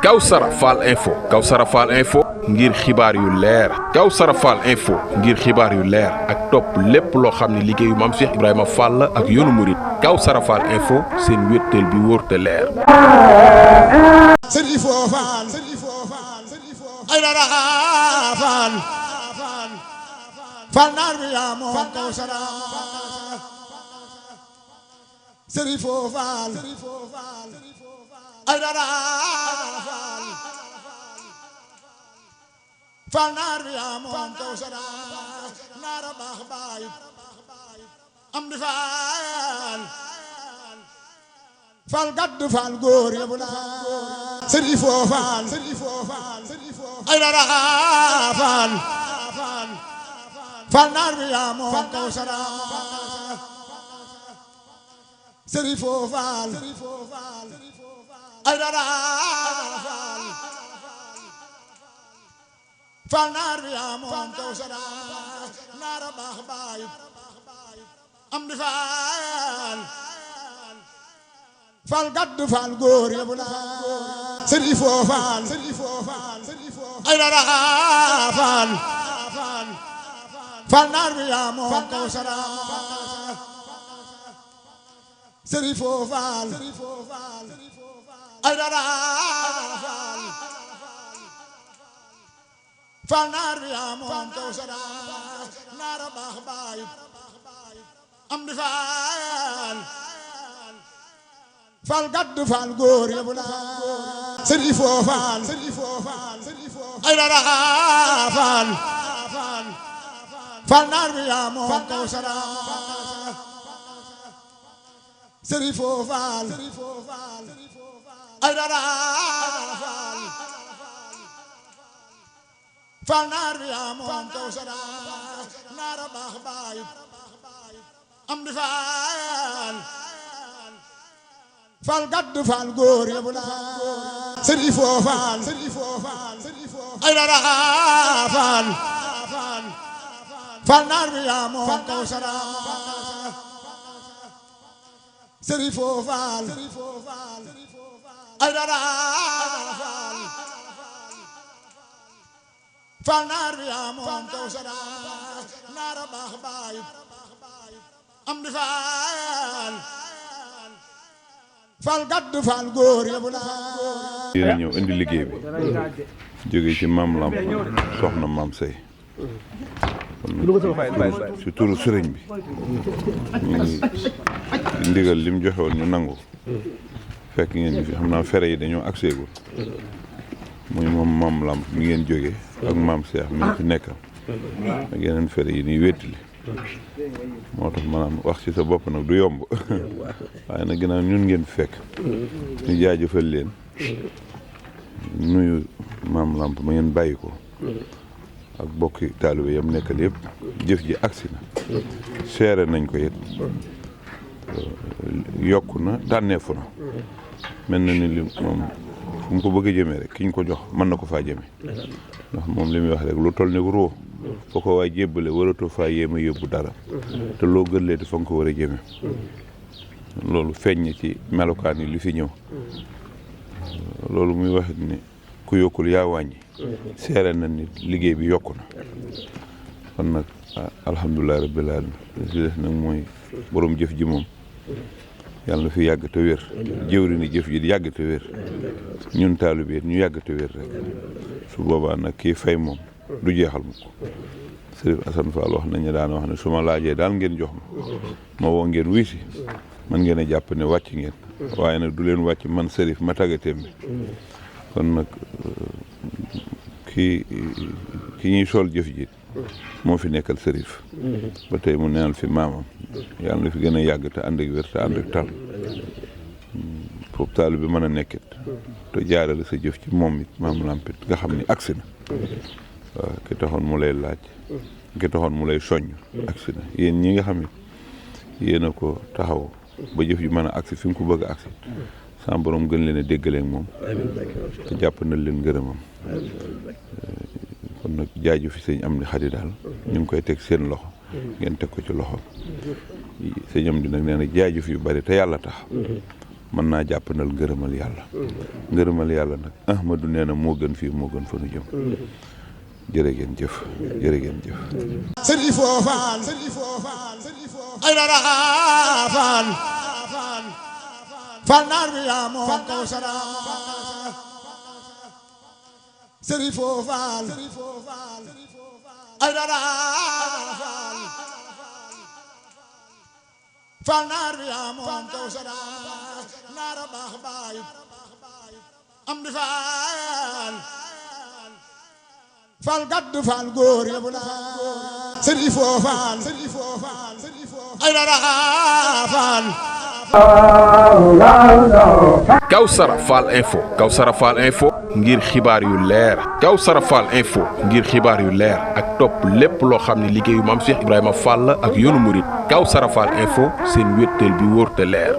Kawssara Fall info ngir xibaar yu leer Kawssara Fall info ngir xibaar yu leer ak topp lépp loo xam ne liggéeyu Mame Cheikh Ibrahima Fall ak yoonu Mouride Kawssara Fall info seen wéttal bi wóor te leer. Cherif ay dara Fall naar bi yaa moom Kawssara Cherif ay dara Fall naar bi yaa moom Kawssara naara baax baay am di Fall gadd Fall góor yëpp naa Cherif ay dara Fall naar bi yaa moom Kawssara Cherif ay dara Fall naar bi yaa moom Kawssara naara baax baay am di Fall gadd Fall góor yëpp naa Cherif ay dara Fall naar bi yaa moom Kawssara Cherif ay dara Fall naar bi yaa moom Kawssara naara baax baay am di Fall gadd Fall góor yëpp naa Cherif ay dara Fall naar bi yaa moom Kawssara Cherif ay dara Fall naar bi yaa moom Kawssara naara baax baay am di Fall gadd Fall góor yëpp naa Cherif ay dara Fall naar bi yaa moom Kawssara Cherif ay dara Fall naar bi yaa moom Kawssara naara baax baay am di Fall gadd Fall góor yëpp naa yéen ñëw indi liggéey bi jóge ci Mame Lamp soxna Mame Sey ci turu sëriñ bi ñu ndigal lim joxe woon ñu nangu fekk ngeen ñu fi xam naa fere yi dañoo agseegul muy moom Mame Lamp mi ngeen jóge ak Mame Cheikh mi fi nekkal ak yeneen fere yi nii wéttali moo tax maanaam wax ci sa bopp nag du yomb waaye nag ginnaaw ñun ngeen fekk ñu jaajëfal leen nuyu Mame Lamp ma ngeen bàyyi ko ak bokki taalibe yam nekkal yëpp jëf ji agsi na seere nañ ko it yokku na tànneefu na mel na ni li moom fu mu ko bëgg a jëmee rek ki ñu ko jox mën na ko faa jëme ndax moom li muy wax rek lu toll ni ruux foo ko waay jébbale waratoo faa yéeme yóbbu dara te loo gënlee te fa nga ko war a jëme loolu feeñ ci melokaan yi li fi ñëw loolu muy wax ni ku yokkul yaa wàññi seere na ni liggéey bi yokku na kon nag alhamdulilah rabbil alamin li si des nag mooy borom jëf ji moom yàlla na fi yàgg te wér jëwri ni jëf ji di yàgg te wér ñun taalibe ñu yàgg te wér rek su boobaa nag kii fay moom du jeexal mu ko Sëriñ Assane Fall wax nañu daan wax ne su ma laajee daal ngeen jox ma woo ngeen wuy si man ngeen a jàpp ne wàcc ngeen waaye nag du leen wàcc man Cherif ma tàggateem bi kon nag ki ñuy sol jëf ji moo fi nekkal Cherif ba tey mu neenal fi maamam yàlla na fi gën a yàgg te ànd ak wér te ànd ak tal foofu taal bi mën a nekkit te jaarale sa jëf ci moom it Mame Lamp it nga xam ni agsi na waaw ki taxoon mu lay laaj ki taxoon mu lay soññ agsi na yéen ñi nga xam it yéen a ko taxaw ba jëf ji mën a agsi fi mu ko bëgg a agsi sama borom gën leen a déggaleeg moom te jàpp na leen ngërëmam kon nag jaaju fi sëñ Amdy Khady daal ñu ngi koy teg seen loxo ngeen teg ko ci loxo sëñ Amdy nag nee na jaaju fi yu bari te yàlla tax mën naa jàppandal ngërëmal yàlla ngërëmal yàlla nag Ahmadou nee na moo gën fii moo gën fa nu jëm jërë ngeen jëf jërë ngeen jëf Cherif Fall ay dara Fall Fall naar bi yaa moom kawssara Cherif Fall ay dara Fall naar bi yaa moom kawssara naara baax baay Amdy Fall Fall gaddu Fall góor yëpp naa Cherif Fall ay dara Fall Kawsara Fall info Kawsara Fall info ngir xibaar yu leer Kawsara Fall info ngir xibaar yu leer ak topp lépp loo xam ne liggéeyu Mame Cheikh Ibrahima Fall ak yoonu Mouride Kawsara Fall info seen wéttal bi wóor te leer